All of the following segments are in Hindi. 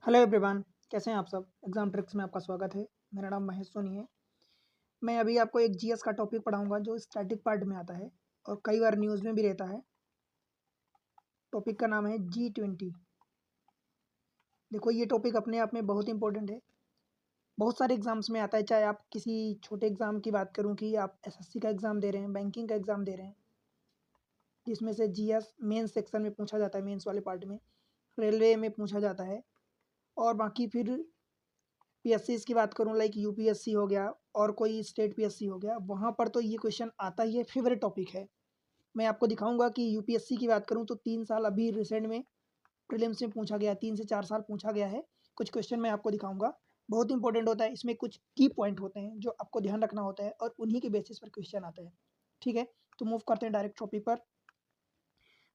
हेलो एवरीवन, कैसे हैं आप सब। एग्जाम ट्रिक्स में आपका स्वागत है। मेरा नाम महेश सोनी है। मैं अभी आपको एक जीएस का टॉपिक पढ़ाऊंगा जो स्टैटिक पार्ट में आता है और कई बार न्यूज़ में भी रहता है। टॉपिक का नाम है G20। देखो, ये टॉपिक अपने आप में बहुत इंपॉर्टेंट है। बहुत सारे एग्जाम्स में आता है, चाहे आप किसी छोटे एग्जाम की बात करूँ कि आप एसएससी का एग्ज़ाम दे रहे हैं, बैंकिंग का एग्ज़ाम दे रहे हैं, जिसमें से जीएस मेंस सेक्शन में पूछा जाता है, मेंस वाले पार्ट में, रेलवे में पूछा जाता है। और बाकी फिर पीएससीज़ की बात करूँ, लाइक यूपीएससी हो गया और कोई स्टेट पीएससी हो गया, वहाँ पर तो ये क्वेश्चन आता ही है, फेवरेट टॉपिक है। मैं आपको दिखाऊंगा कि यूपीएससी की बात करूँ तो 3 साल अभी रिसेंट में प्रीलिम्स में पूछा गया, 3 से 4 साल पूछा गया है। कुछ क्वेश्चन मैं आपको दिखाऊंगा, बहुत इंपॉर्टेंट होता है। इसमें कुछ की पॉइंट होते हैं जो आपको ध्यान रखना होता है और उन्हीं के बेसिस पर क्वेश्चन आता है। ठीक है, तो मूव करते हैं डायरेक्ट टॉपिक पर।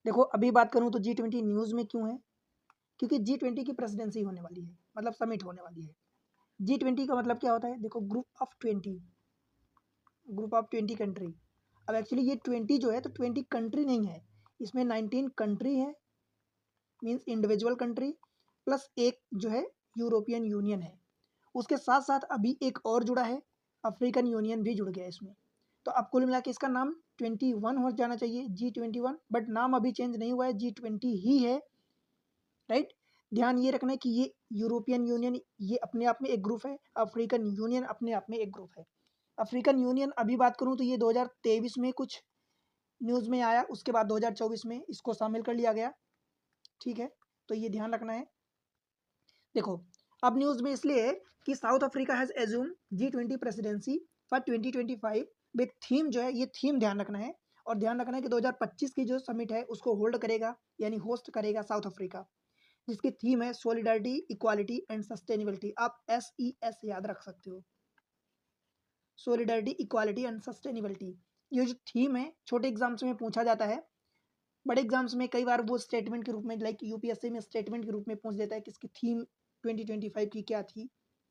देखो, अभी बात करूँ तो G20 न्यूज़ में क्यों है, क्योंकि G20 की प्रेसिडेंसी होने वाली है, मतलब समिट होने वाली है। G20 का मतलब क्या होता है, देखो, ग्रुप ऑफ 20 कंट्री। अब एक्चुअली ये 20 जो है तो 20 कंट्री नहीं है, इसमें 19 कंट्री है, मीन्स इंडिविजुअल कंट्री, प्लस एक जो है यूरोपियन यूनियन है। उसके साथ साथ अभी एक और जुड़ा है, अफ्रीकन यूनियन भी जुड़ गया इसमें। तो अब कुल मिला के इसका नाम 21 हो जाना चाहिए, G21, बट नाम अभी चेंज नहीं हुआ है, G20 ही है। राइट, ध्यान ये रखना है कि ये यूरोपियन यूनियन ये अपने आप में एक ग्रुप है, अफ्रीकन यूनियन अपने आप में एक ग्रुप है। अफ्रीकन यूनियन अभी बात करूँ तो ये 2023 में कुछ न्यूज़ में आया, उसके बाद 2024 में इसको शामिल कर लिया गया। ठीक है, तो ये ध्यान रखना है। देखो, अब न्यूज़ में इसलिए है कि south Africa has assume G20 presidency for 2025 with theme, जो है ये थीम ध्यान रखना है। और ध्यान रखना है कि 2025 की जो समिट है उसको होल्ड करेगा, यानी होस्ट करेगा साउथ अफ्रीका, जिसकी थीम है सॉलिडारिटी, इक्वालिटी एंड सस्टेनेबिलिटी। आप SES याद रख सकते हो, सॉलिडारिटी, इक्वालिटी एंड सस्टेनेबिलिटी। ये जो थीम है छोटे एग्जाम्स में पूछा जाता है, बड़े एग्जाम्स में कई बार वो स्टेटमेंट के रूप में, लाइक यूपीएससी में स्टेटमेंट के रूप में पूछ देता है कि इसकी थीम 2025 की क्या थी,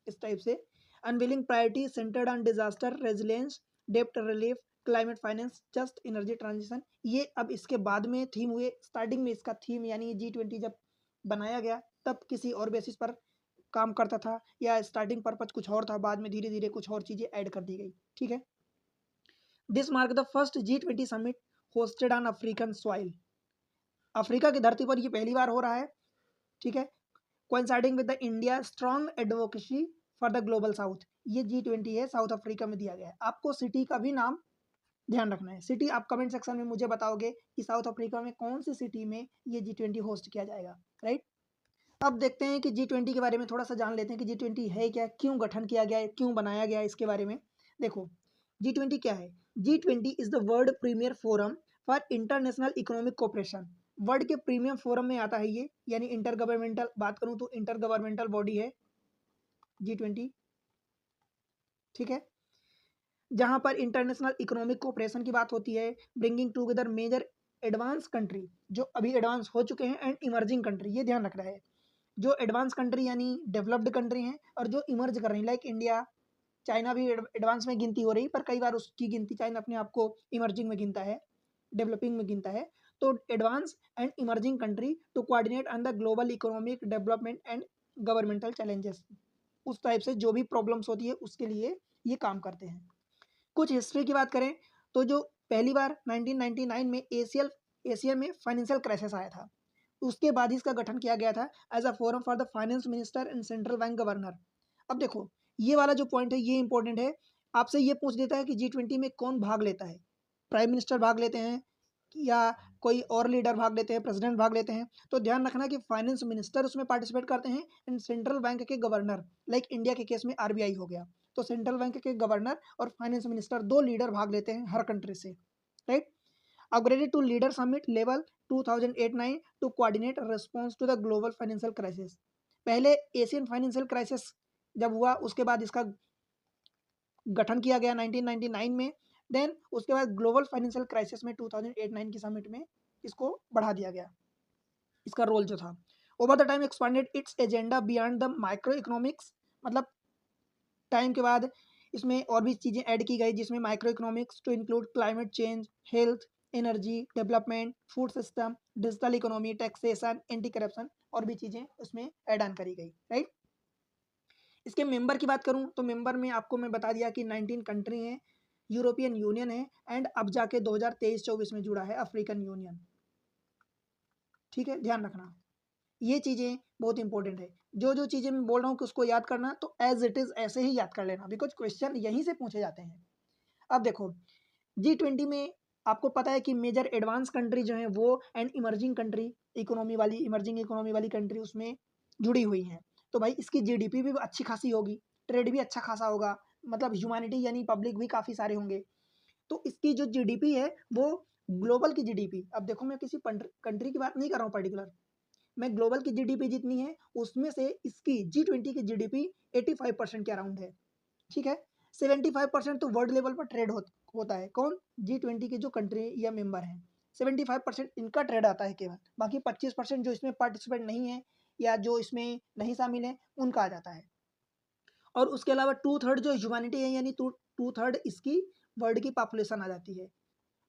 इस टाइप से। Unveiling priority centred on disaster resilience, डेप्ट relief, climate finance, just energy transition. ये अब इसके बाद में थीम हुए, स्टार्टिंग में इसका थीम यानी G20 जब बनाया गया तब किसी और बेसिस पर काम करता था, या स्टार्टिंग पर्पज कुछ और था, बाद में धीरे धीरे कुछ और चीजें ऐड कर दी गई। ठीक है, this mark the first G20 summit hosted on African soil. Africa की धरती पर ये पहली बार हो रहा है। ठीक है, coinciding with the India strong advocacy for the global south. ये G20 है, साउथ अफ्रीका में दिया गया है। आपको सिटी का भी नाम ध्यान रखना है। सिटी आप कमेंट सेक्शन में मुझे बताओगे कि साउथ अफ्रीका में कौन सी सिटी में ये G20 होस्ट किया जाएगा। राइट, अब देखते हैं कि G20 के बारे में थोड़ा सा जान लेते हैं कि G20 है क्या, क्यों गठन किया गया है, क्यों बनाया गया है, इसके बारे में। देखो, G20 क्या है। G20 is the world premier forum for international economic cooperation. World के प्रीमियम फोरम में आता है ये, यानी इंटर गवर्नमेंटल, बात करूं तो इंटर गवर्नमेंटल बॉडी है G20। ठीक है, जहां पर इंटरनेशनल इकोनॉमिक कोऑपरेशन की बात होती है, bringing together major advance country, जो अभी एडवांस हो चुके हैं, एंड इमर्जिंग कंट्री। ये ध्यान रखना है, जो एडवांस कंट्री यानी डेवलप्ड कंट्री हैं, और जो इमर्ज कर रही हैं, लाइक इंडिया, चाइना भी एडवांस में गिनती हो रही, पर कई बार उसकी गिनती चाइना अपने आप को इमर्जिंग में गिनता है, डेवलपिंग में गिनता है। तो advance and emerging country to coordinate on the global economic development and governmental challenges. उस टाइप से जो भी प्रॉब्लम्स होती है उसके लिए ये काम करते हैं। कुछ हिस्ट्री की बात करें तो जो पहली बार 1999 में एशिया में फाइनेंशियल क्राइसिस आया था, उसके बाद ही इसका गठन किया गया था as a forum for the finance minister and central bank governor. अब देखो, ये वाला जो पॉइंट है ये इंपॉर्टेंट है। आपसे ये पूछ देता है कि G20 में कौन भाग लेता है, प्राइम मिनिस्टर भाग लेते हैं या कोई और लीडर भाग लेते हैं, प्रेसिडेंट भाग लेते हैं। तो ध्यान रखना कि फाइनेंस मिनिस्टर उसमें पार्टिसिपेट करते हैं, एंड सेंट्रल बैंक के गवर्नर, लाइक इंडिया के केस में आरबीआई हो गया, तो सेंट्रल बैंक के गवर्नर और फाइनेंस मिनिस्टर, दो लीडर भाग लेते हैं हर कंट्री से। Right, upgraded to leader summit level 2008-9 to coordinate response to the global financial crisis. पहले एशियन फाइनेंशियल क्राइसिस जब हुआ उसके बाद इसका गठन किया गया 1999 में। देन उसके बाद ग्लोबल फाइनेंशियल क्राइसिस में 2008-9 की समिट में इसको बढ़ा दिया गया, इसका रोल जो था। Over the time expanded it's agenda beyond the micro economics, मतलब टाइम के बाद इसमें और भी चीज़ें ऐड की गई, जिसमें micro economics to include climate change, health, energy development, food system, digital economy, taxation, anti corruption और भी चीज़ें उसमें ऐड ऑन करी गई, राइट। इसके मेंबर की बात करूं तो मेंबर में आपको मैं बता दिया कि 19 कंट्री हैं, यूरोपियन यूनियन है, एंड अब जाके 2023-24 में जुड़ा है अफ्रीकन यूनियन। ठीक है, ध्यान रखना ये चीज़ें बहुत इंपॉर्टेंट है। जो जो चीज़ें मैं बोल रहा हूँ कि उसको याद करना, तो एज इट इज़ ऐसे ही याद कर लेना, बिकॉज क्वेश्चन यहीं से पूछे जाते हैं। अब देखो G20 में आपको पता है कि मेजर एडवांस कंट्री जो है वो एंड इमर्जिंग कंट्री, इकोनॉमी वाली, इमर्जिंग इकोनॉमी वाली कंट्री उसमें जुड़ी हुई हैं। तो भाई इसकी जीडीपी भी अच्छी खासी होगी, ट्रेड भी अच्छा खासा होगा, मतलब ह्यूमैनिटी यानी पब्लिक भी काफ़ी सारे होंगे। तो इसकी जो जीडीपी है वो ग्लोबल की जीडीपी, अब देखो मैं किसी कंट्री की बात नहीं कर रहा हूँ पर्टिकुलर, मैं ग्लोबल की जीडीपी जितनी है उसमें से इसकी G20 की जीडीपी 85% के अराउंड है। ठीक है, 75% तो वर्ल्ड लेवल पर ट्रेड होता है। कौन? G20 के जो कंट्री या मेंबर हैं, 75% इनका ट्रेड आता है केवल, बाकी 25% जो इसमें पार्टिसिपेंट नहीं है या जो इसमें नहीं शामिल है उनका आ जाता है। और उसके अलावा 2/3 जो ह्यूमैनिटी है, यानी 2/3 इसकी वर्ल्ड की पॉपुलेशन आ जाती है।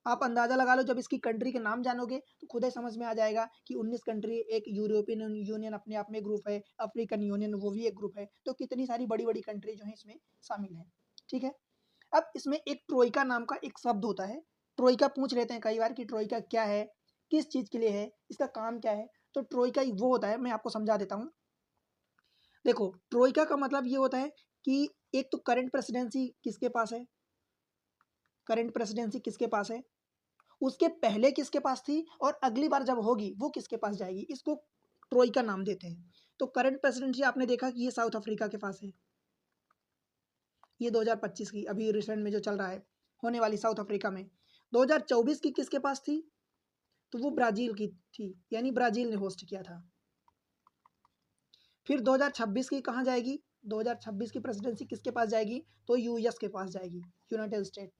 आप अंदाजा लगा लो, जब इसकी कंट्री के नाम जानोगे तो खुद ही समझ में आ जाएगा कि 19 कंट्री, एक यूरोपियन यूनियन अपने आप में ग्रुप है, अफ्रीकन यूनियन वो भी एक ग्रुप है, तो कितनी सारी बड़ी बड़ी कंट्री जो है इसमें शामिल है। ठीक है, अब इसमें एक ट्रोइका नाम का एक शब्द होता है। ट्रोइका पूछ लेते हैं कई बार कि ट्रोइका क्या है, किस चीज़ के लिए है, इसका काम क्या है। तो ट्रोइका वो होता है, मैं आपको समझा देता हूँ। देखो ट्रोइका का मतलब ये होता है कि एक तो करंट प्रेसिडेंसी किसके पास है, करंट प्रेसिडेंसी किसके पास है, उसके पहले किसके पास थी, और अगली बार जब होगी वो किसके पास जाएगी, इसको ट्रोइका नाम देते हैं। तो करंट प्रेसिडेंसी आपने देखा कि ये साउथ अफ्रीका के पास है, ये 2025 की अभी रिसेंट में जो चल रहा है होने वाली साउथ अफ्रीका में। 2024 की किसके पास थी, तो वो ब्राजील की थी, यानी ब्राजील ने होस्ट किया था। फिर 2026 की कहाँ जाएगी, 2026 की प्रेसिडेंसी किसके पास जाएगी, तो यूएस के पास जाएगी, यूनाइटेड स्टेट।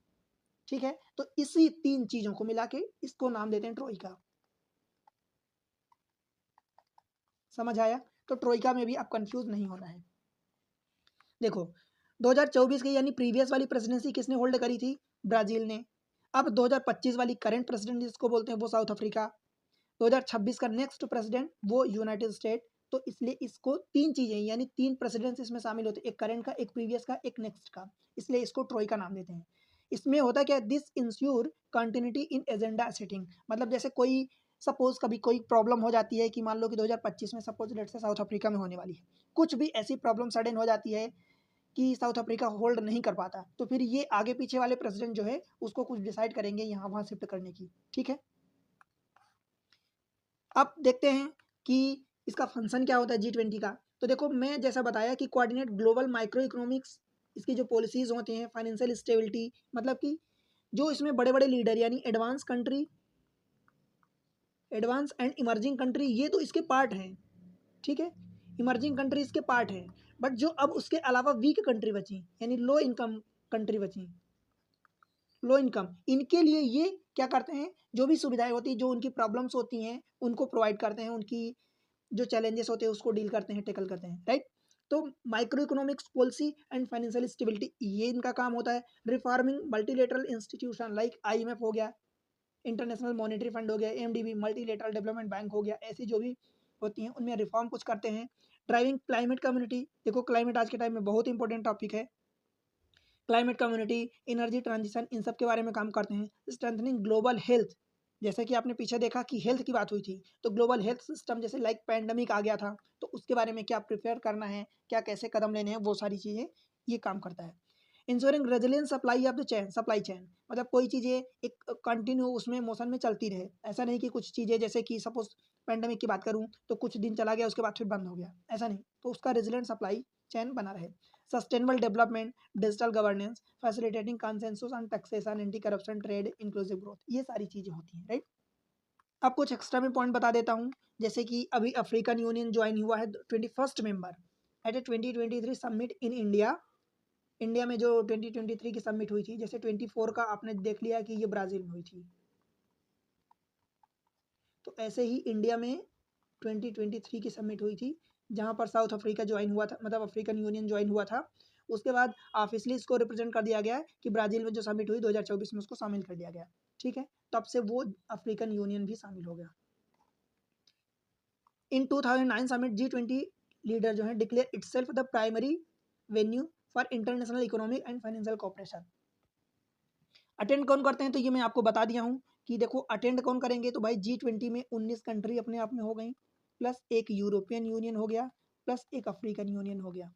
ठीक है, तो इसी 3 चीजों को मिला के इसको नाम देते हैं ट्रोइका। समझ आया? तो ट्रोइका में भी आप कंफ्यूज नहीं होना है। देखो 2024 की यानी प्रीवियस वाली प्रेसिडेंसी किसने होल्ड करी थी, ब्राजील ने। अब 2025 वाली करंट प्रेसिडेंट जिसको बोलते हैं वो साउथ अफ्रीका, 2026 का नेक्स्ट प्रेसिडेंट वो यूनाइटेड स्टेट। तो इसलिए इसको 3 चीजें यानी 3 प्रेसिडेंट्स इसमें शामिल होते हैं, एक करंट का, एक प्रीवियस का, एक नेक्स्ट का, इसलिए इसको ट्रोइका नाम देते हैं। इसमें होता क्या, this ensure continuity in agenda setting, मतलब जैसे कोई सपोज कभी कोई प्रॉब्लम हो जाती है कि मान लो कि 2025 में सपोज लेट से साउथ अफ्रीका में होने वाली है, कुछ भी ऐसी प्रॉब्लम सडन हो जाती है कि साउथ अफ्रीका होल्ड नहीं कर पाता, तो फिर ये आगे पीछे वाले प्रेसिडेंट जो है उसको कुछ डिसाइड करेंगे यहाँ वहाँ शिफ्ट करने की। ठीक है, अब देखते हैं कि इसका फंक्शन क्या होता है G20 का। तो देखो मैं जैसा बताया कि कोऑर्डिनेट ग्लोबल माइक्रो इकोनॉमिक्स, इसकी जो पॉलिसीज होती हैं, फाइनेंशियल स्टेबिलिटी, मतलब कि जो इसमें बड़े बड़े लीडर यानी advance country, advance and emerging country, ये तो इसके पार्ट हैं। ठीक है, इमर्जिंग कंट्री इसके पार्ट है, बट जो अब उसके अलावा वीक कंट्री बची यानी लो इनकम कंट्री बची, लो इनकम, इनके लिए ये क्या करते हैं, जो भी सुविधाएं होती हैं, जो उनकी प्रॉब्लम्स होती हैं उनको प्रोवाइड करते हैं, उनकी जो चैलेंजेस होते हैं उसको डील करते हैं, टेकल करते हैं, राइट। तो micro economics policy and financial stability ये इनका काम होता है। Reforming multilateral institution like IMF हो गया, इंटरनेशनल मॉनेटरी फंड हो गया, AMDB मल्टीलेटरल डेवलपमेंट बैंक हो गया, ऐसी जो भी होती हैं उनमें रिफॉर्म कुछ करते हैं। ड्राइविंग क्लाइमेट कम्युनिटी, देखो क्लाइमेट आज के टाइम में बहुत इंपॉर्टेंट टॉपिक है, क्लाइमेट कम्युनिटी, एनर्जी ट्रांजिशन, इन सब के बारे में काम करते हैं। स्ट्रेंथनिंग ग्लोबल हेल्थ, जैसे कि आपने पीछे देखा कि हेल्थ की बात हुई थी, तो ग्लोबल हेल्थ सिस्टम जैसे लाइक पैंडमिक आ गया था, तो उसके बारे में क्या प्रिपेयर करना है, क्या कैसे कदम लेने हैं, वो सारी चीज़ें ये काम करता है। Ensuring resilience supply of the chain, supply chain, मतलब कोई चीज़ें एक कंटिन्यू उसमें मोशन में चलती रहे, ऐसा नहीं कि कुछ चीज़ें जैसे कि सपोज पैंडमिक की बात करूँ तो कुछ दिन चला गया उसके बाद फिर बंद हो गया, ऐसा नहीं, तो उसका रेजिलियंट सप्लाई चैन बना रहे। Sustainable development, digital governance, facilitating consensus on taxation, anti corruption, trade, inclusive growth, ये सारी चीज़ें होती हैं, राइट। अब कुछ एक्स्ट्रा में पॉइंट बता देता हूँ, जैसे कि अभी अफ्रीकन यूनियन ज्वाइन हुआ है 21st member eight A 2023 summit in India. India में जो 2023 की समिट हुई थी, जैसे 24 का आपने देख लिया कि ये ब्राज़ील में हुई थी, तो ऐसे ही इंडिया में 2023 की समिट हुई थी जहाँ पर साउथ अफ्रीका ज्वाइन हुआ था, मतलब अफ्रीकन यूनियन ज्वाइन हुआ था। उसके बाद ऑफिशियली इसको रिप्रेजेंट कर दिया गया कि ब्राज़ील में जो समिट हुई 2024 में उसको शामिल कर दिया गया। ठीक है, तब से वो अफ्रीकन यूनियन भी शामिल हो गया। इन 2009 समिट G20 लीडर जो है declare itself the primary venue for international economic and financial cooperation. Attend कौन करते हैं तो ये मैं आपको बता दिया हूँ कि देखो अटेंड कौन करेंगे तो भाई G20 में 19 कंट्री अपने आप में हो गई, प्लस एक यूरोपियन यूनियन हो गया, प्लस एक अफ्रीकन यूनियन हो गया।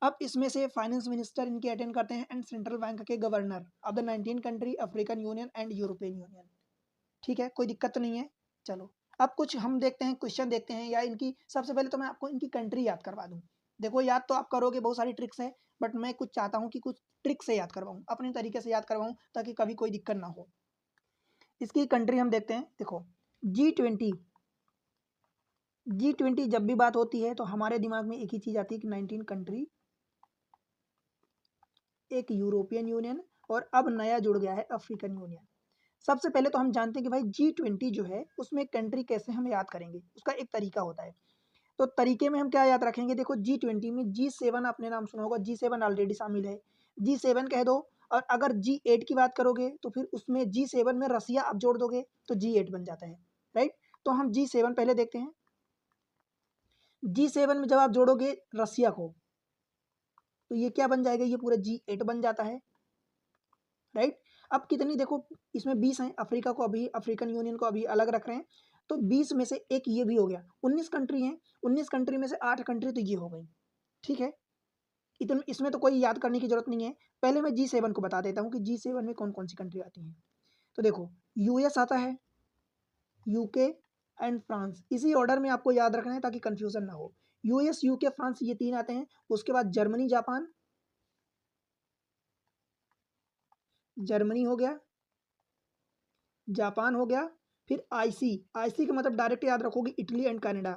अब इसमें से फाइनेंस मिनिस्टर इनके अटेंड करते हैं एंड सेंट्रल बैंक के governor of the 19 country, African union and European union. ठीक है, कोई दिक्कत तो नहीं है। चलो अब कुछ हम देखते हैं, क्वेश्चन देखते हैं, या इनकी सबसे पहले तो मैं आपको इनकी कंट्री याद करवा दूं। देखो याद तो आप करोगे, बहुत सारी ट्रिक्स है, बट मैं कुछ चाहता हूँ कि कुछ ट्रिक से याद करवाऊँ, अपने तरीके से याद करवाऊँ ताकि कभी कोई दिक्कत ना हो। इसकी कंट्री हम देखते हैं। देखो G20 जब भी बात होती है तो हमारे दिमाग में एक ही चीज आती है कि 19 कंट्री, एक यूरोपियन यूनियन, और अब नया जुड़ गया है अफ्रीकन यूनियन। सबसे पहले तो हम जानते हैं कि भाई G20 जो है उसमें कंट्री कैसे हम याद करेंगे, उसका एक तरीका होता है। तो तरीके में हम क्या याद रखेंगे, देखो G20 में G7 आपने नाम सुना होगा, G7 ऑलरेडी शामिल है, G7 कह दो। और अगर G8 की बात करोगे तो फिर उसमें G7 में रसिया आप जोड़ दोगे तो G8 बन जाता है, राइट। तो हम G7 पहले देखते हैं। G7 में जब आप जोड़ोगे रसिया को तो ये क्या बन जाएगा, ये पूरा G8 बन जाता है, राइट। अब कितनी देखो इसमें 20 हैं, अफ्रीका को अभी, अफ्रीकन यूनियन को अभी अलग रख रहे हैं, तो 20 में से एक ये भी हो गया, 19 कंट्री हैं, 19 कंट्री में से 8 कंट्री तो ये हो गई। ठीक है, इतने इसमें तो कोई याद करने की जरूरत नहीं है। पहले मैं G7 को बता देता हूँ कि G7 में कौन कौन सी कंट्री आती हैं। तो देखो यूएस आता है, यूके एंड फ्रांस, इसी ऑर्डर में आपको याद रखना है ताकि कंफ्यूजन ना हो। यूएस, यूके, फ्रांस, ये 3 आते हैं। उसके बाद जर्मनी, जापान, जर्मनी हो गया, जापान हो गया, फिर आईसी, आईसी का मतलब डायरेक्ट याद रखोगे Italy and Canada,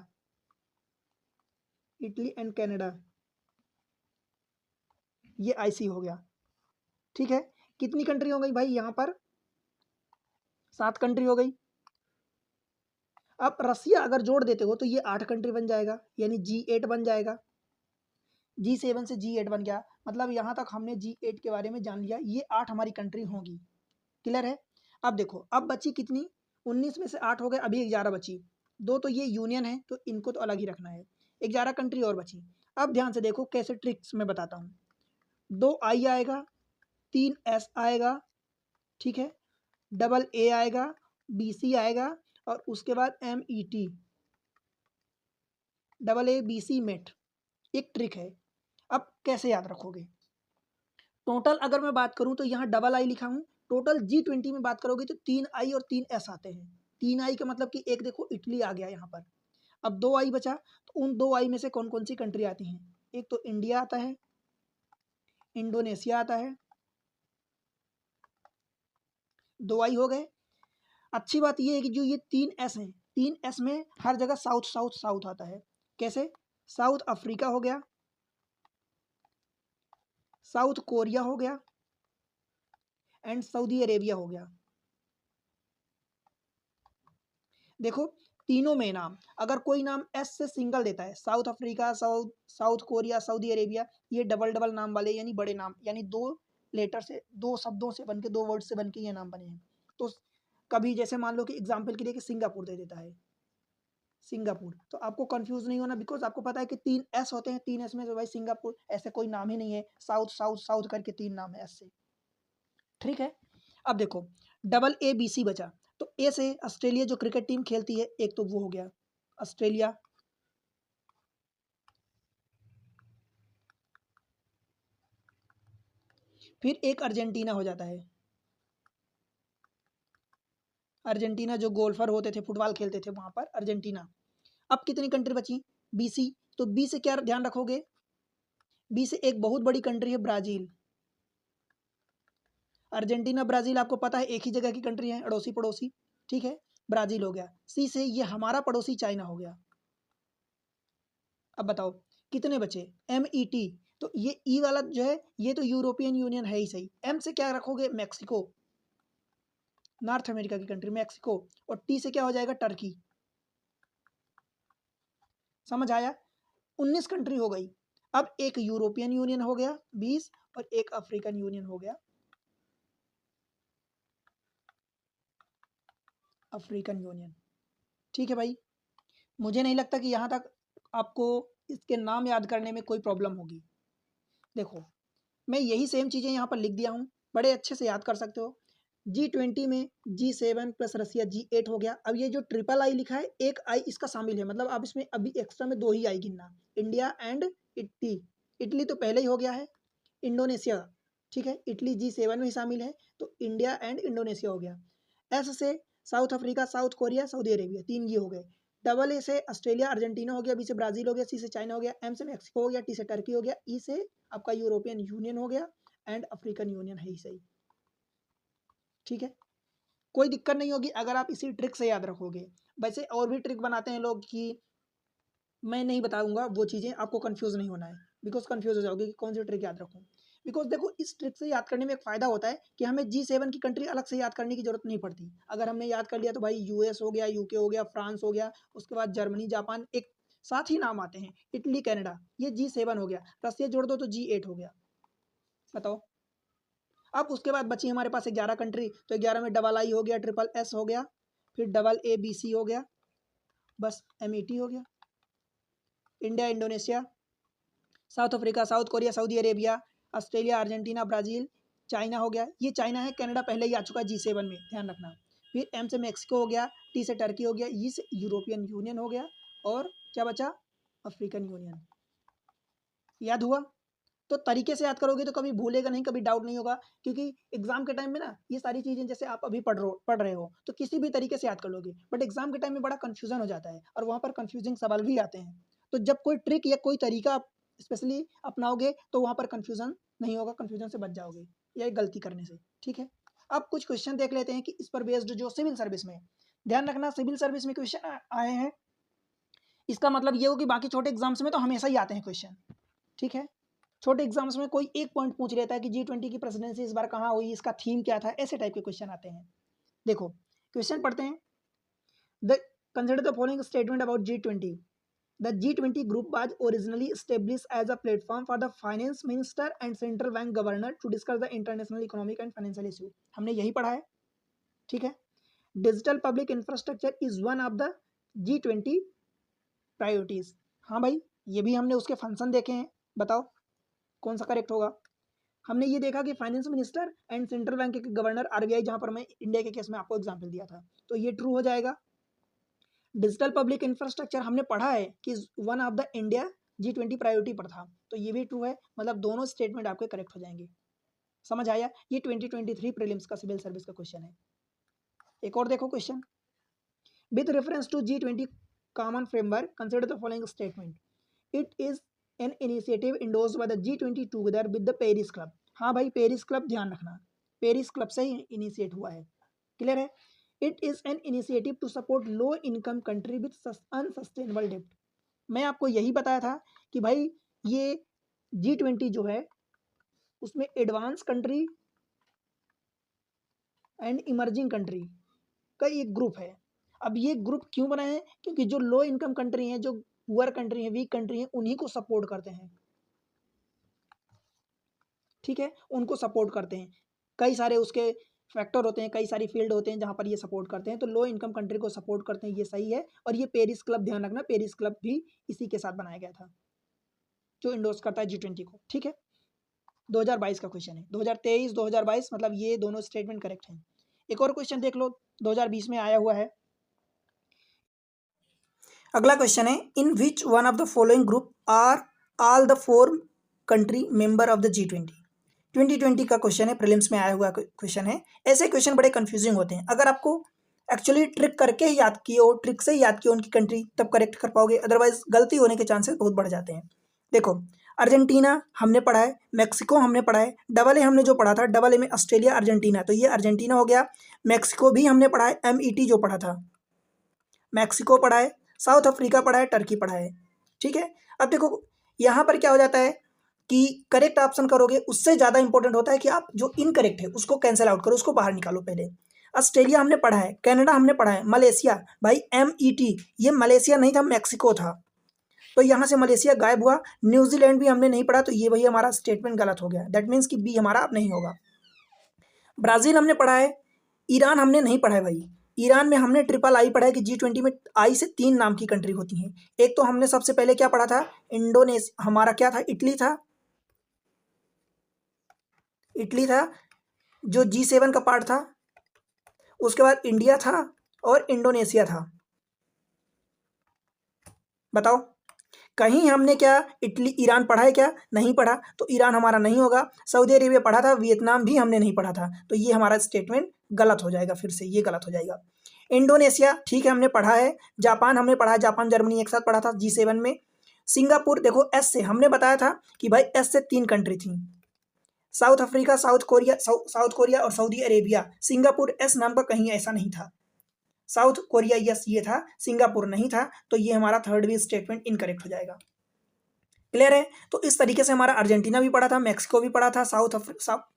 Italy and Canada, ये आईसी हो गया। ठीक है, कितनी कंट्री हो गई भाई यहाँ पर, 7 कंट्री हो गई। अब रसिया अगर जोड़ देते हो तो ये 8 कंट्री बन जाएगा, यानी G8 बन जाएगा। G7 से G8 बन गया, मतलब यहाँ तक हमने G8 के बारे में जान लिया, ये 8 हमारी कंट्री होंगी। क्लियर है। अब देखो अब बची कितनी, 19 में से 8 हो गए, अभी 11 बची। 2 तो ये यूनियन है तो इनको तो अलग ही रखना है, 11 कंट्री और बची। अब ध्यान से देखो कैसे ट्रिक्स में बताता हूँ। 2 आई आएगा, 3 एस आएगा, ठीक है, डबल ए आएगा, बी सी आएगा, और उसके बाद M E T, double A B C met. एक ट्रिक है, अब कैसे याद रखोगे। टोटल अगर मैं बात करूं तो यहाँ डबल आई लिखा हूं, टोटल G20 में बात करोगे तो 3 आई और 3 एस आते हैं। 3 आई का मतलब कि एक देखो इटली आ गया यहाँ पर। अब 2 आई बचा, तो उन 2 आई में से कौन कौन सी कंट्री आती हैं, एक तो इंडिया आता है, इंडोनेशिया आता है, 2 आई हो गए। अच्छी बात यह है कि जो ये 3 एस हैं, 3 एस में हर जगह साउथ साउथ साउथ आता है। कैसे, साउथ अफ्रीका हो गया, साउथ कोरिया हो गया, एंड सऊदी अरेबिया हो गया। देखो तीनों में नाम, अगर कोई नाम एस से सिंगल देता है, south Africa, south Korea, Saudi Arabia, ये डबल डबल नाम वाले यानी बड़े नाम, यानी 2 लेटर से, 2 शब्दों से बनके, 2 वर्ड से बनके ये नाम बने हैं। तो कभी जैसे मान लो कि एग्जाम्पल के लिए कि सिंगापुर दे देता है, सिंगापुर, तो आपको कंफ्यूज नहीं होना, बिकॉज आपको पता है कि 3 एस होते हैं, 3 एस में तो भाई सिंगापुर ऐसे कोई नाम ही नहीं है, साउथ साउथ साउथ करके 3 नाम है एस से। ठीक है, अब देखो डबल ए बी सी बचा, तो ए से ऑस्ट्रेलिया जो क्रिकेट टीम खेलती है, एक तो वो हो गया ऑस्ट्रेलिया, फिर एक अर्जेंटीना हो जाता है, अर्जेंटीना जो गोल्फर होते थे, फुटबॉल खेलते थे वहां पर, अर्जेंटीना। अब कितनी कंट्री बची, बी सी, तो बी से क्या ध्यान रखोगे, बी से एक बहुत बड़ी कंट्री है ब्राजील। अर्जेंटीना ब्राजील आपको पता है एक ही जगह की कंट्री है, अड़ोसी पड़ोसी। ठीक है, ब्राजील हो गया। सी से ये हमारा पड़ोसी चाइना हो गया। अब बताओ कितने बचे, एम ई टी, तो ये ई वाला जो है ये तो यूरोपियन यूनियन है ही सही। एम से क्या रखोगे, मैक्सिको, नॉर्थ अमेरिका की कंट्री मैक्सिको, और टी से क्या हो जाएगा, टर्की। समझ आया, 19 कंट्री हो गई। अब एक यूरोपियन यूनियन हो गया 20, और एक अफ्रीकन यूनियन हो गया, अफ्रीकन यूनियन। ठीक है भाई, मुझे नहीं लगता कि यहाँ तक आपको इसके नाम याद करने में कोई प्रॉब्लम होगी। देखो, मैं यही सेम चीज़ें यहाँ पर लिख दिया हूँ, बड़े अच्छे से याद कर सकते हो। G20 में G7 प्लस रसिया G8 हो गया। अब ये जो ट्रिपल आई लिखा है, एक आई इसका शामिल है, मतलब आप इसमें अभी एक्स्ट्रा में 2 ही आई गिनना, इंडिया एंड इटली। इटली तो पहले ही हो गया है। इंडोनेशिया, ठीक है, इटली G7 में ही शामिल है, तो इंडिया एंड इंडोनेशिया हो गया। एस से south Africa, south Korea, Saudi Arabia, 3 ये हो गए। डबल ए से ऑस्ट्रेलिया अर्जेंटीना हो गया, बी से ब्राज़ील हो गया, सी से चाइना हो गया, एम से मैक्सिको हो गया, टी से टर्की हो गया, ई से आपका यूरोपियन यूनियन हो गया एंड अफ्रीकन यूनियन है ही सही। ठीक है, कोई दिक्कत नहीं होगी अगर आप इसी ट्रिक से याद रखोगे। वैसे और भी ट्रिक बनाते हैं लोग कि मैं नहीं बताऊंगा वो चीज़ें, आपको कंफ्यूज नहीं होना है, बिकॉज कंफ्यूज हो जाओगे कि कौन सी ट्रिक याद रखूं। बिकॉज देखो, इस ट्रिक से याद करने में एक फ़ायदा होता है कि हमें G7 की कंट्री अलग से याद करने की जरूरत नहीं पड़ती। अगर हमने याद कर लिया तो भाई यूएस हो गया, यूके हो गया, फ्रांस हो गया, उसके बाद जर्मनी, जापान, एक साथ ही नाम आते हैं, इटली, कनाडा, ये G7 हो गया। रसिया जोड़ दो तो G8 हो गया। बताओ, अब उसके बाद बची हमारे पास 11 कंट्री, तो 11 में डबल आई हो गया, ट्रिपल एस हो गया, फिर डबल ए बी सी हो गया, बस MET हो गया। India, Indonesia, south Africa, south Korea, Saudi Arabia, Australia, Argentina, Brazil, China हो गया। ये चाइना है, कनाडा पहले ही आ चुका है G7 में, ध्यान रखना। फिर एम से मैक्सिको हो गया, टी से टर्की हो गया, ई से यूरोपियन यूनियन हो गया, और क्या बचा? African union. याद हुआ? तो तरीके से याद करोगे तो कभी भूलेगा नहीं, कभी डाउट नहीं होगा, क्योंकि एग्जाम के टाइम में ना ये सारी चीज़ें जैसे आप अभी पढ़ रहे हो तो किसी भी तरीके से याद कर लोगे, बट एग्जाम के टाइम में बड़ा कन्फ्यूजन हो जाता है और वहाँ पर कन्फ्यूजिंग सवाल भी आते हैं। तो जब कोई ट्रिक या कोई तरीका आप स्पेशली अपनाओगे तो वहाँ पर कन्फ्यूजन नहीं होगा, कन्फ्यूजन से बच जाओगे या एक गलती करने से। ठीक है, अब कुछ क्वेश्चन देख लेते हैं कि इस पर बेस्ड जो सिविल सर्विस में, ध्यान रखना सिविल सर्विस में क्वेश्चन आए हैं, इसका मतलब ये हो कि बाकी छोटे एग्जाम्स में तो हमेशा ही आते हैं क्वेश्चन। ठीक है, छोटे एग्जाम्स में कोई एक पॉइंट पूछ लेता है कि G20 की प्रेसिडेंसी इस बार कहाँ हुई, इसका थीम क्या था, ऐसे टाइप के क्वेश्चन आते हैं। देखो क्वेश्चन पढ़ते हैं। The consider the following statement about G20। The G20 group was originally established as a platform for the finance minister and central bank governor to discuss the international economic and financial issue. हमने यही पढ़ा है। ठीक है, digital public infrastructure is one of the G20 priorities. हाँ भाई, ये भी हमने उसके फंक्शन देखे हैं, बताओ कौन सा करेक्ट होगा। हमने ये देखा कि finance minister and central bank के गवर्नर RBI, जहां पर मैं इंडिया के केस में आपको एग्जांपल दिया था, तो ये ट्रू हो जाएगा। डिजिटल पब्लिक इंफ्रास्ट्रक्चर हमने पढ़ा है कि one of the India G20 priority पर था, तो ये भी ट्रू है, मतलब दोनों स्टेटमेंट आपके करेक्ट हो जाएंगे। समझ आया? ये 2023 प्रीलिम्स का सिविल सर्विस का क्वेश्चन है। एक और देखो question, with reference to G20 common framework consider the following statement. It is an initiative endorsed by the G20 together with the Paris club. हाँ भाई, पेरिस क्लब, ध्यान रखना, पेरिस क्लब से ही इनिशिएट हुआ है। क्लियर है? It is an initiative to support low income country with unsustainable डेब्ट। मैं आपको यही बताया था कि भाई ये G20 जो है उसमें advance country and emerging country का एक ग्रुप है। अब ये ग्रुप क्यों बना है? क्योंकि जो लो इनकम कंट्री हैं, जो पुअर कंट्री हैं, वीक कंट्री हैं, उन्हीं को सपोर्ट करते हैं। ठीक है, उनको सपोर्ट करते हैं। कई सारे उसके फैक्टर होते हैं, कई सारी फील्ड होते हैं जहाँ पर ये सपोर्ट करते हैं, तो लो इनकम कंट्री को सपोर्ट करते हैं, ये सही है। और ये पेरिस क्लब, ध्यान रखना, पेरिस क्लब भी इसी के साथ बनाया गया था जो इंडोर्स करता है G20 को। ठीक है, 2022 का क्वेश्चन है, 2023 2022 मतलब ये दोनों स्टेटमेंट करेक्ट हैं। एक और क्वेश्चन देख लो, 2020 में आया हुआ है। अगला क्वेश्चन है, in which one of the following group are all the 4 country member of the G20। 2020 का क्वेश्चन है, प्रीलिम्स में आया हुआ क्वेश्चन है। ऐसे क्वेश्चन बड़े कंफ्यूजिंग होते हैं, अगर आपको एक्चुअली ट्रिक करके ही याद किए हो, ट्रिक से ही याद किए उनकी कंट्री, तब करेक्ट कर पाओगे, अदरवाइज गलती होने के चांसेस बहुत बढ़ जाते हैं। देखो, अर्जेंटीना हमने पढ़ा है, मैक्सिको हमने पढ़ा है, डबल ए हमने जो पढ़ा था, डबल ए में ऑस्ट्रेलिया अर्जेंटीना, तो ये अर्जेंटीना हो गया। मैक्सिको भी हमने पढ़ा है, MET जो पढ़ा था, मैक्सिको पढ़ा है, साउथ अफ्रीका पढ़ा है, टर्की पढ़ा है। ठीक है, अब देखो यहाँ पर क्या हो जाता है कि करेक्ट ऑप्शन करोगे, उससे ज़्यादा इंपॉर्टेंट होता है कि आप जो इनकरेक्ट है उसको कैंसिल आउट करो, उसको बाहर निकालो पहले। ऑस्ट्रेलिया हमने पढ़ा है, कनाडा हमने पढ़ा है, मलेशिया, भाई MET, ये मलेशिया नहीं था, मैक्सिको था, तो यहाँ से मलेशिया गायब हुआ। न्यूजीलैंड भी हमने नहीं पढ़ा, तो ये भाई हमारा स्टेटमेंट गलत हो गया, दैट मीन्स कि बी हमारा अब नहीं होगा। ब्राज़ील हमने पढ़ा है, ईरान हमने नहीं पढ़ा है भाई, ईरान में हमने ट्रिपल आई पढ़ा है कि G20 में आई से 3 नाम की कंट्री होती हैं। एक तो हमने सबसे पहले क्या पढ़ा था, इंडोनेशिया, हमारा क्या था, इटली था, इटली था जो G7 का पार्ट था। उसके बाद इंडिया था और इंडोनेशिया था। बताओ कहीं हमने क्या इटली ईरान पढ़ा है क्या, नहीं पढ़ा, तो ईरान हमारा नहीं होगा। सऊदी अरेबिया पढ़ा था, वियतनाम भी हमने नहीं पढ़ा था, तो ये हमारा स्टेटमेंट गलत हो जाएगा, फिर से ये गलत हो जाएगा। इंडोनेशिया ठीक है हमने पढ़ा है, जापान हमने पढ़ा है, जापान जर्मनी एक साथ पढ़ा था G7 में। सिंगापुर देखो एस से हमने बताया था कि भाई एस से 3 कंट्री थी, साउथ अफ्रीका, साउथ कोरिया और सऊदी अरेबिया। सिंगापुर एस नाम का कहीं ऐसा नहीं था। साउथ कोरिया यस ये था, सिंगापुर नहीं था, तो ये हमारा थर्ड भी स्टेटमेंट इनकरेक्ट हो जाएगा। क्लियर है? तो इस तरीके से हमारा अर्जेंटीना भी पढ़ा था, मैक्सिको भी पढ़ा था, साउथ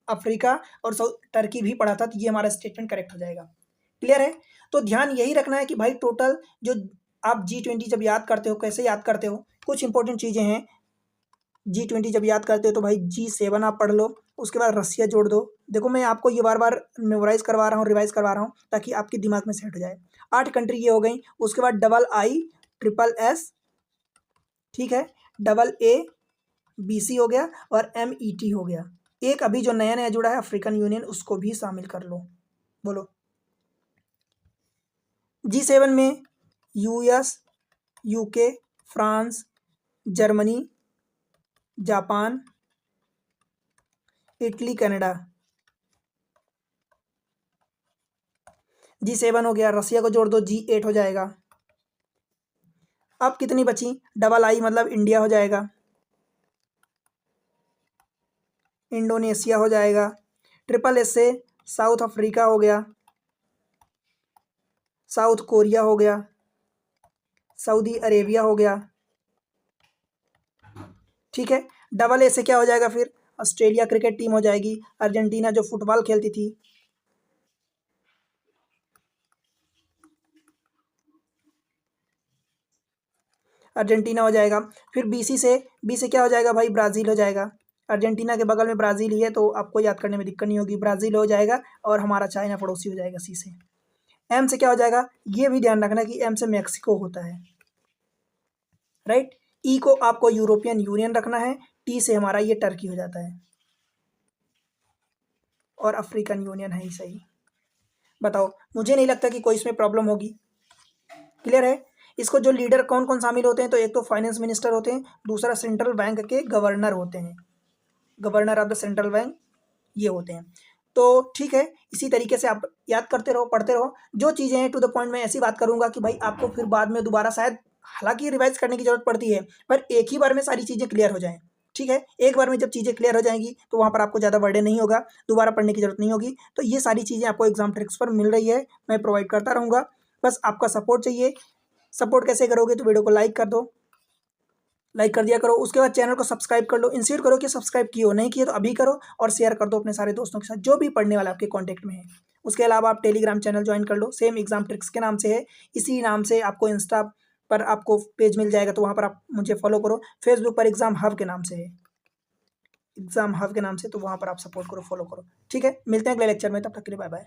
अफ्रीका और टर्की भी पढ़ा था, तो ये हमारा स्टेटमेंट करेक्ट हो जाएगा। क्लियर है? तो ध्यान यही रखना है कि भाई टोटल जो आप G20 जब याद करते हो, कैसे याद करते हो, कुछ इंपॉर्टेंट चीज़ें हैं। G20 जब याद करते हो तो भाई G7 आप पढ़ लो, उसके बाद रसिया जोड़ दो। देखो मैं आपको ये बार बार मेमोराइज करवा रहा हूँ, रिवाइज करवा रहा हूँ, ताकि आपके दिमाग में सेट हो जाए। 8 कंट्री ये हो गई। उसके बाद डबल आई, ट्रिपल एस, ठीक है, डबल ए, BC हो गया और MET हो गया। एक अभी जो नया नया जुड़ा है अफ्रीकन यूनियन, उसको भी शामिल कर लो। बोलो G7 में US, UK, France, Germany, Japan, Italy, Canada. G7 हो गया, रसिया को जोड़ दो, G8 हो जाएगा। अब कितनी बची, डबल आई मतलब इंडिया हो जाएगा, इंडोनेशिया हो जाएगा, ट्रिपल एस से साउथ अफ्रीका हो गया, साउथ कोरिया हो गया, सऊदी अरेबिया हो गया, ठीक है। डबल ए से क्या हो जाएगा फिर, ऑस्ट्रेलिया क्रिकेट टीम हो जाएगी, अर्जेंटीना जो फुटबॉल खेलती थी, अर्जेंटीना हो जाएगा। फिर बी से क्या हो जाएगा भाई, ब्राज़ील हो जाएगा। अर्जेंटीना के बगल में ब्राज़ील ही है, तो आपको याद करने में दिक्कत नहीं होगी, ब्राज़ील हो जाएगा। और हमारा चाइना पड़ोसी हो जाएगा सी से। एम से क्या हो जाएगा, ये भी ध्यान रखना कि एम से मैक्सिको होता है, राइट। ई को आपको यूरोपियन यूनियन रखना है, टी से हमारा ये टर्की हो जाता है, और अफ्रीकन यूनियन है ही सही। बताओ, मुझे नहीं लगता कि कोई इसमें प्रॉब्लम होगी। क्लियर है? इसको जो लीडर कौन कौन शामिल होते हैं, तो एक तो फाइनेंस मिनिस्टर होते हैं, दूसरा सेंट्रल बैंक के गवर्नर होते हैं, governor of the central bank ये होते हैं। तो ठीक है, इसी तरीके से आप याद करते रहो, पढ़ते रहो। जो चीज़ें हैं टू द पॉइंट मैं ऐसी बात करूंगा कि भाई आपको फिर बाद में दोबारा शायद, हालांकि रिवाइज करने की जरूरत पड़ती है, पर एक ही बार में सारी चीज़ें क्लियर हो जाएं। ठीक है, एक बार में जब चीज़ें क्लियर हो जाएंगी तो वहाँ पर आपको ज़्यादा बर्डन नहीं होगा, दोबारा पढ़ने की जरूरत नहीं होगी। तो ये सारी चीज़ें आपको एग्जाम ट्रिक्स पर मिल रही है, मैं प्रोवाइड करता रहूँगा। बस आपका सपोर्ट चाहिए। सपोर्ट कैसे करोगे, तो वीडियो को लाइक कर दो, लाइक कर दिया करो। उसके बाद चैनल को सब्सक्राइब कर लो, इंश्योर करो कि सब्सक्राइब किए हो, नहीं किए तो अभी करो, और शेयर कर दो अपने सारे दोस्तों के साथ जो भी पढ़ने वाला आपके कॉन्टैक्ट में है। उसके अलावा आप टेलीग्राम चैनल ज्वाइन कर लो, सेम एग्जाम ट्रिक्स के नाम से है, इसी नाम से आपको इंस्टा पर आपको पेज मिल जाएगा, तो वहाँ पर आप मुझे फॉलो करो। फेसबुक पर एग्जाम हब के नाम से है, एग्जाम हब के नाम से, तो वहाँ पर आप सपोर्ट करो, फॉलो करो। ठीक है, मिलते हैं अगले लेक्चर में, तब तक के लिए बाय बाय।